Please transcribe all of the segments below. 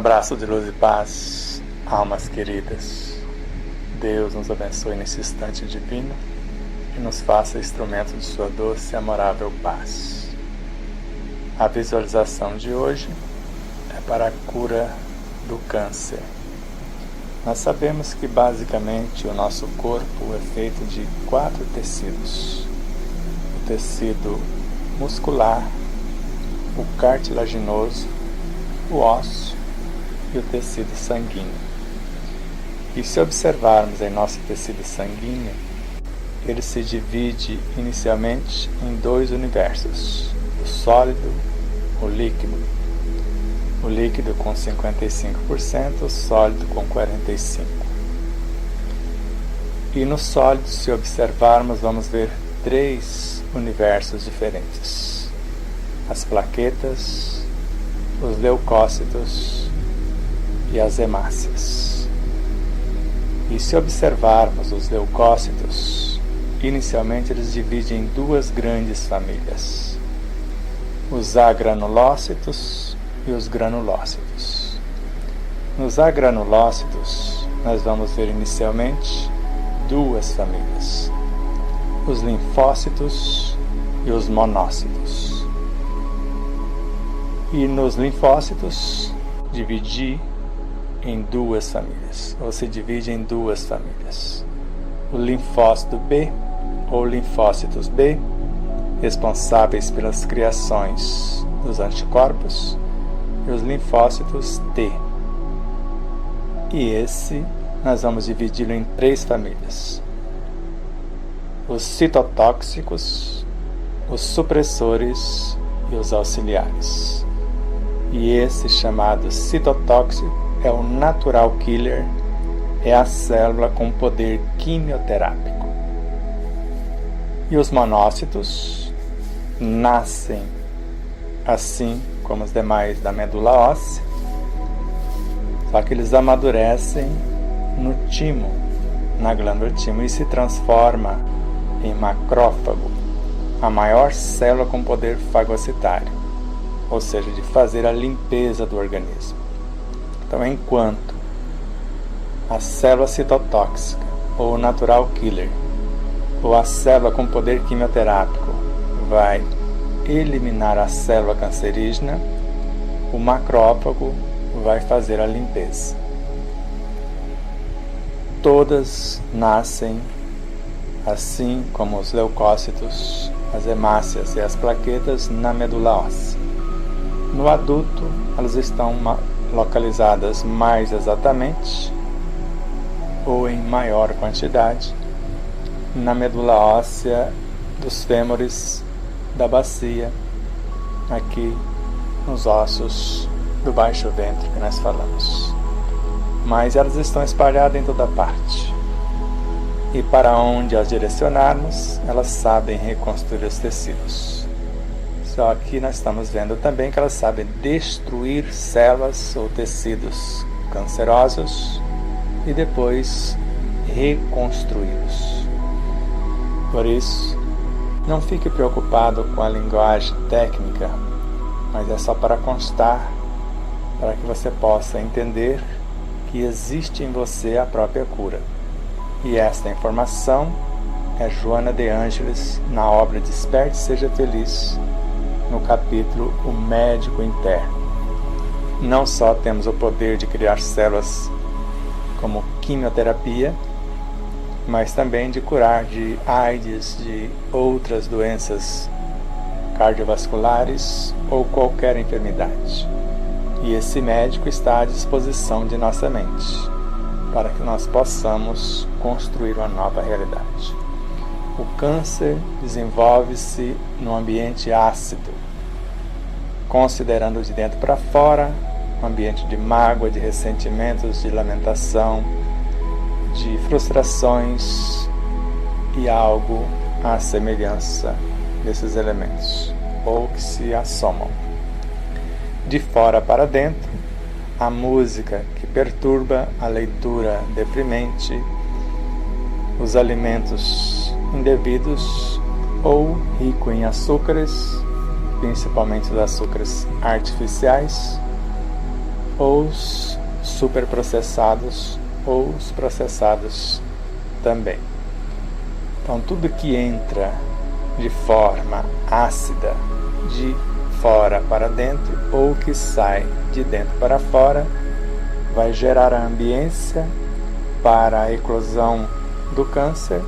Abraço de luz e paz, almas queridas. Deus nos abençoe nesse instante divino e nos faça instrumento de sua doce e amorável paz. A visualização de hoje é para a cura do câncer. Nós sabemos que basicamente o nosso corpo é feito de 4 tecidos: o tecido muscular, o cartilaginoso, o ósseo e o tecido sanguíneo. E se observarmos em nosso tecido sanguíneo, ele se divide inicialmente em 2 universos: o sólido, o líquido. O líquido com 55%, o sólido com 45%. E no sólido, se observarmos, vamos ver 3 universos diferentes: as plaquetas, os leucócitos e as hemácias. E se observarmos os leucócitos, inicialmente eles dividem em 2 grandes famílias: os agranulócitos e os granulócitos. Nos agranulócitos, nós vamos ver inicialmente 2 famílias: os linfócitos e os monócitos. E nos linfócitos, dividi em 2 famílias, ou se divide em 2 famílias: o linfócito B ou linfócitos B, responsáveis pelas criações dos anticorpos, e os linfócitos T. E esse nós vamos dividi-lo em 3 famílias: os citotóxicos, os supressores e os auxiliares. E esse chamado citotóxico é o natural killer, é a célula com poder quimioterápico. E os monócitos nascem assim como os demais da medula óssea, só que eles amadurecem no timo, na glândula timo, e se transforma em macrófago, a maior célula com poder fagocitário, ou seja, de fazer a limpeza do organismo. Então, enquanto a célula citotóxica, ou natural killer, ou a célula com poder quimioterápico, vai eliminar a célula cancerígena, o macrófago vai fazer a limpeza. Todas nascem assim como os leucócitos, as hemácias e as plaquetas na medula óssea. No adulto, elas estão localizadas mais exatamente ou em maior quantidade na medula óssea dos fêmures, da bacia, aqui nos ossos do baixo ventre que nós falamos. Mas elas estão espalhadas em toda parte. E para onde as direcionarmos, elas sabem reconstruir os tecidos. Só que nós estamos vendo também que elas sabem destruir células ou tecidos cancerosos e depois reconstruí-los. Por isso, não fique preocupado com a linguagem técnica, mas é só para constar, para que você possa entender que existe em você a própria cura. E esta informação é Joana de Ângeles na obra Desperte e Seja Feliz, no capítulo O Médico Interno. Não só temos o poder de criar células como quimioterapia, mas também de curar de AIDS, de outras doenças cardiovasculares ou qualquer enfermidade. E esse médico está à disposição de nossa mente, para que nós possamos construir uma nova realidade. O câncer desenvolve-se num ambiente ácido, considerando de dentro para fora, um ambiente de mágoa, de ressentimentos, de lamentação, de frustrações e algo à semelhança desses elementos, ou que se assomam. De fora para dentro, a música que perturba, a leitura deprimente, os alimentos indevidos ou rico em açúcares, principalmente os açúcares artificiais, ou os superprocessados, ou os processados também. Então, tudo que entra de forma ácida de fora para dentro, ou que sai de dentro para fora, vai gerar a ambiência para a eclosão do câncer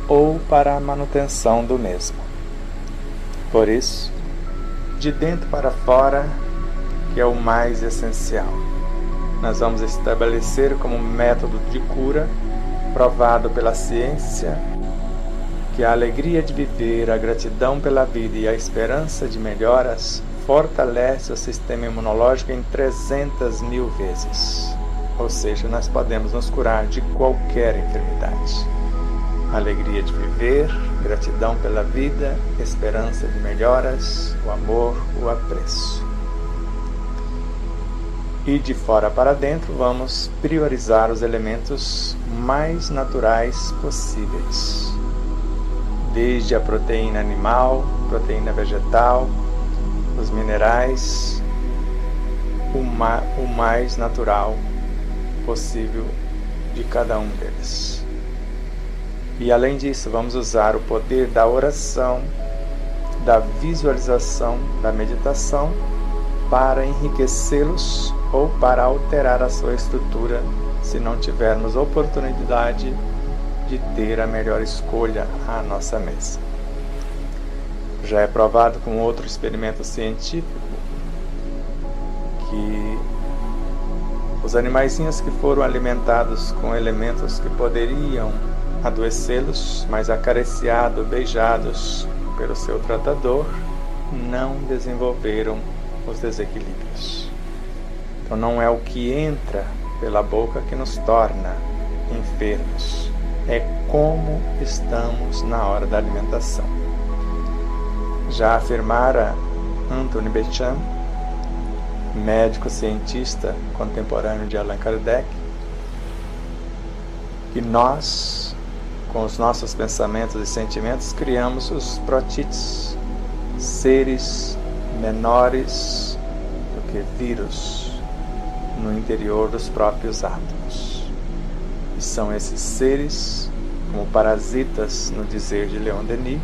ou para a manutenção do mesmo. Por isso, de dentro para fora, que é o mais essencial. Nós vamos estabelecer como método de cura, provado pela ciência, que a alegria de viver, a gratidão pela vida e a esperança de melhoras fortalece o sistema imunológico em 300.000 vezes. Ou seja, nós podemos nos curar de qualquer enfermidade. Alegria de viver, gratidão pela vida, esperança de melhoras, o amor, o apreço. E de fora para dentro, vamos priorizar os elementos mais naturais possíveis. Desde a proteína animal, proteína vegetal, os minerais, o mais natural possível de cada um deles. E além disso, vamos usar o poder da oração, da visualização, da meditação, para enriquecê-los ou para alterar a sua estrutura, se não tivermos oportunidade de ter a melhor escolha à nossa mesa. Já é provado com outro experimento científico que os animaizinhos que foram alimentados com elementos que poderiam adoecê-los, mas acariciados, beijados pelo seu tratador, não desenvolveram os desequilíbrios. Então não é o que entra pela boca que nos torna enfermos, é como estamos na hora da alimentação. Já afirmara Anthony Béchamp, médico cientista contemporâneo de Allan Kardec, que nós, com os nossos pensamentos e sentimentos, criamos os protites, seres menores do que vírus no interior dos próprios átomos. E são esses seres, como parasitas, no dizer de Leon Denis,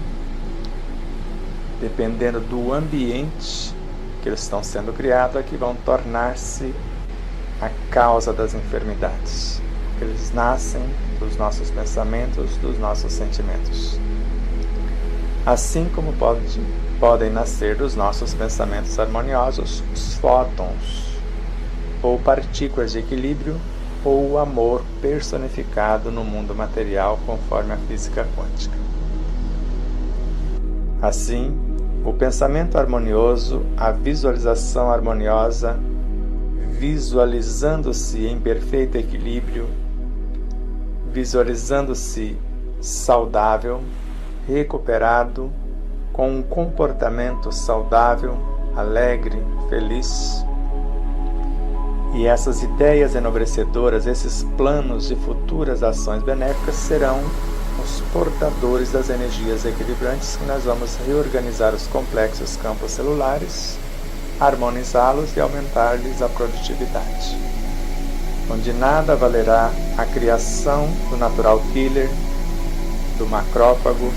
dependendo do ambiente que eles estão sendo criados, é que vão tornar-se a causa das enfermidades. Eles nascem dos nossos pensamentos, dos nossos sentimentos. Assim como podem nascer dos nossos pensamentos harmoniosos os fótons, ou partículas de equilíbrio, ou o amor personificado no mundo material conforme a física quântica. Assim, o pensamento harmonioso, a visualização harmoniosa, visualizando-se em perfeito equilíbrio, visualizando-se saudável, recuperado, com um comportamento saudável, alegre, feliz. E essas ideias enobrecedoras, esses planos de futuras ações benéficas serão os portadores das energias equilibrantes, que nós vamos reorganizar os complexos campos celulares, harmonizá-los e aumentar-lhes a produtividade. Onde nada valerá a criação do natural killer, do macrófago,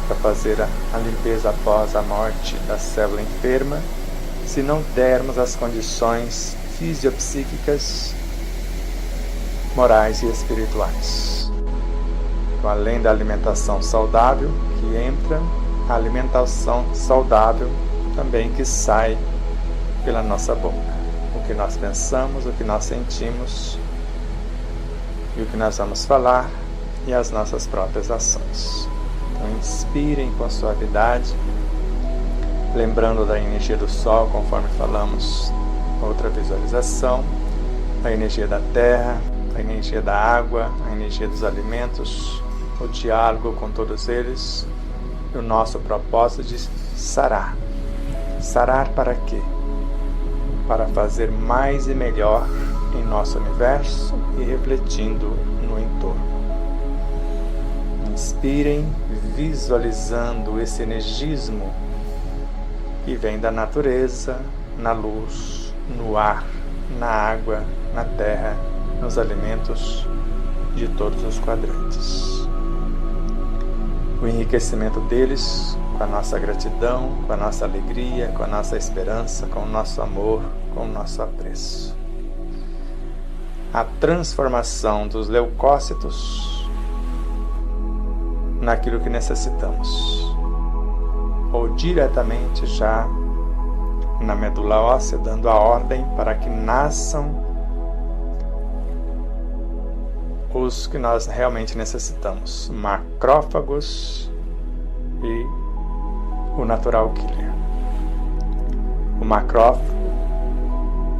para fazer a limpeza após a morte da célula enferma, se não dermos as condições fisiopsíquicas, morais e espirituais. Então, além da alimentação saudável que entra, a alimentação saudável também que sai pela nossa boca. O que nós pensamos, o que nós sentimos e o que nós vamos falar e as nossas próprias ações. Então, inspirem com suavidade, lembrando da energia do Sol, conforme falamos outra visualização, a energia da terra, a energia da água, a energia dos alimentos, o diálogo com todos eles e o nosso propósito de sarar. Sarar para quê? Para fazer mais e melhor em nosso universo e refletindo no entorno. Inspirem, visualizando esse energismo que vem da natureza, na luz, no ar, na água, na terra, nos alimentos de todos os quadrantes. O enriquecimento deles com a nossa gratidão, com a nossa alegria, com a nossa esperança, com o nosso amor, com o nosso apreço. A transformação dos leucócitos naquilo que necessitamos, ou diretamente já na medula óssea, dando a ordem para que nasçam os que nós realmente necessitamos, macrófagos e o natural killer. O macrófago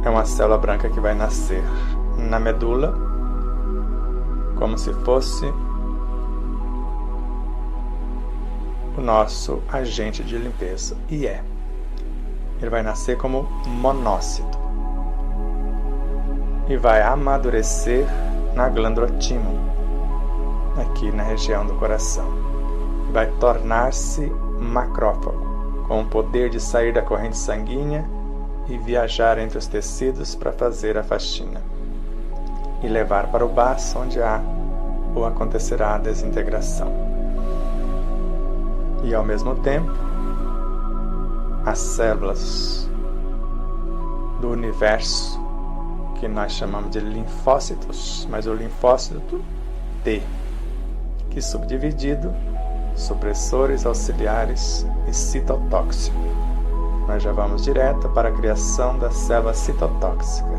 é uma célula branca que vai nascer na medula como se fosse o nosso agente de limpeza, e é. Ele vai nascer como monócito e vai amadurecer na glândula timo, aqui na região do coração. Vai tornar-se macrófago, com o poder de sair da corrente sanguínea e viajar entre os tecidos para fazer a faxina e levar para o baço, onde há ou acontecerá a desintegração. E ao mesmo tempo, as células do universo, que nós chamamos de linfócitos, mas o linfócito T, que subdividido, supressores, auxiliares e citotóxico. Nós já vamos direto para a criação da célula citotóxica,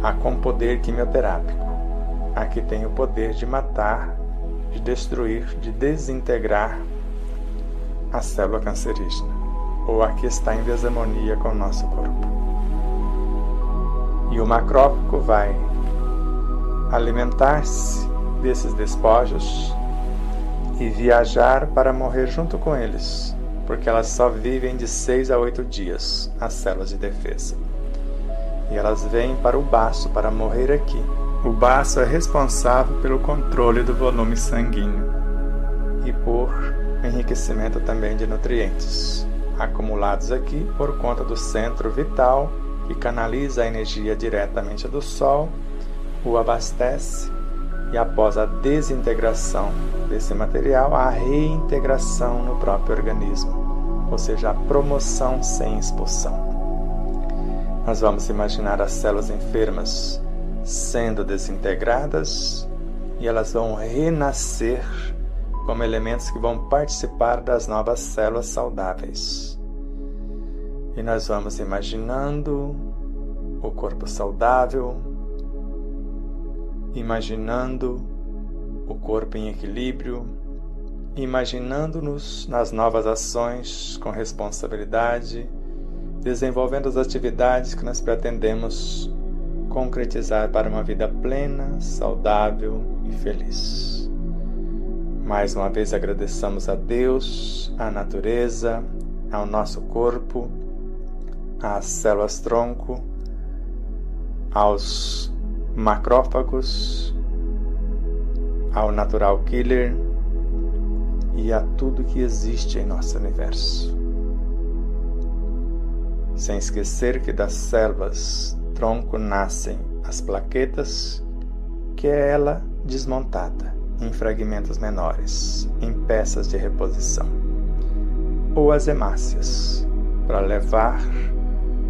a com poder quimioterápico, a que tem o poder de matar, de destruir, de desintegrar a célula cancerígena, ou a que está em desarmonia com o nosso corpo. E o macrófago vai alimentar-se desses despojos e viajar para morrer junto com eles, porque elas só vivem de 6 a 8 dias, as células de defesa. E elas vêm para o baço para morrer aqui. O baço é responsável pelo controle do volume sanguíneo e por enriquecimento também de nutrientes, acumulados aqui por conta do centro vital, que canaliza a energia diretamente do Sol, o abastece, e após a desintegração desse material, a reintegração no próprio organismo, ou seja, a promoção sem expulsão. Nós vamos imaginar as células enfermas sendo desintegradas e elas vão renascer como elementos que vão participar das novas células saudáveis. E nós vamos imaginando o corpo saudável, imaginando o corpo em equilíbrio, imaginando-nos nas novas ações com responsabilidade, desenvolvendo as atividades que nós pretendemos concretizar para uma vida plena, saudável e feliz. Mais uma vez agradeçamos a Deus, à natureza, ao nosso corpo, às células-tronco, aos macrófagos, ao natural killer e a tudo que existe em nosso universo. Sem esquecer que das células-tronco nascem as plaquetas, que é ela desmontada em fragmentos menores, em peças de reposição, ou as hemácias, para levar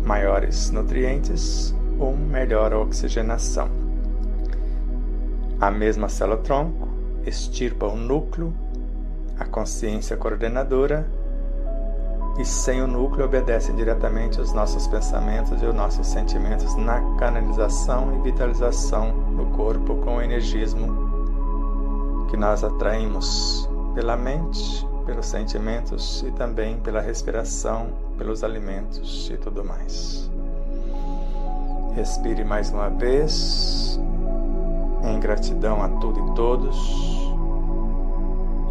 maiores nutrientes ou melhor oxigenação. A mesma célula-tronco extirpa o núcleo, a consciência coordenadora, e sem o núcleo obedecem diretamente os nossos pensamentos e os nossos sentimentos na canalização e vitalização do corpo com o energismo que nós atraímos pela mente, pelos sentimentos e também pela respiração, pelos alimentos e tudo mais. Respire mais uma vez, em gratidão a tudo e todos,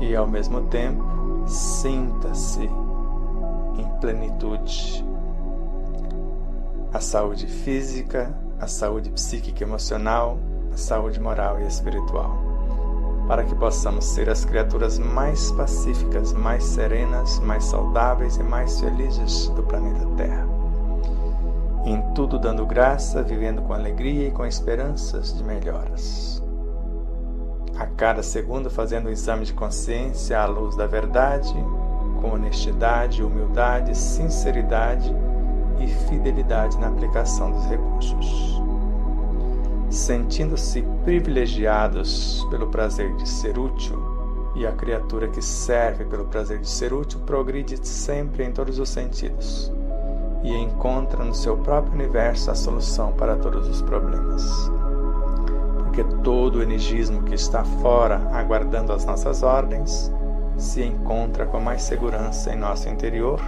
e ao mesmo tempo sinta-se em plenitude. A saúde física, a saúde psíquica e emocional, a saúde moral e espiritual, para que possamos ser as criaturas mais pacíficas, mais serenas, mais saudáveis e mais felizes do planeta Terra. em tudo dando graça, vivendo com alegria e com esperanças de melhoras. A cada segundo fazendo um exame de consciência à luz da verdade, com honestidade, humildade, sinceridade e fidelidade na aplicação dos recursos. Sentindo-se privilegiados pelo prazer de ser útil, e a criatura que serve pelo prazer de ser útil progride sempre em todos os sentidos e encontra no seu próprio universo a solução para todos os problemas. Porque todo o energismo que está fora, aguardando as nossas ordens, se encontra com mais segurança em nosso interior,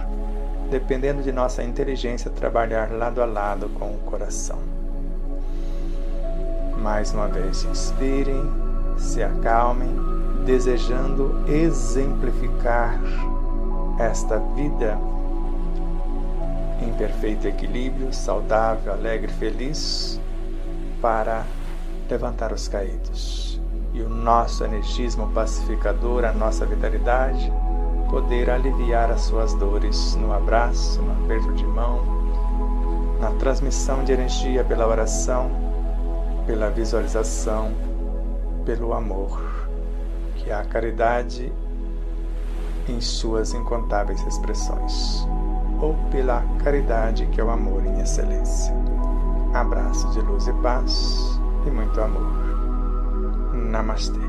dependendo de nossa inteligência trabalhar lado a lado com o coração. Mais uma vez, inspirem, se acalmem, desejando exemplificar esta vida em perfeito equilíbrio, saudável, alegre, feliz, para levantar os caídos. E o nosso energismo pacificador, a nossa vitalidade, poder aliviar as suas dores no abraço, no aperto de mão, na transmissão de energia pela oração, pela visualização, pelo amor, que é a caridade em suas incontáveis expressões, ou pela caridade que é o amor em excelência. Abraço de luz e paz e muito amor. Namastê.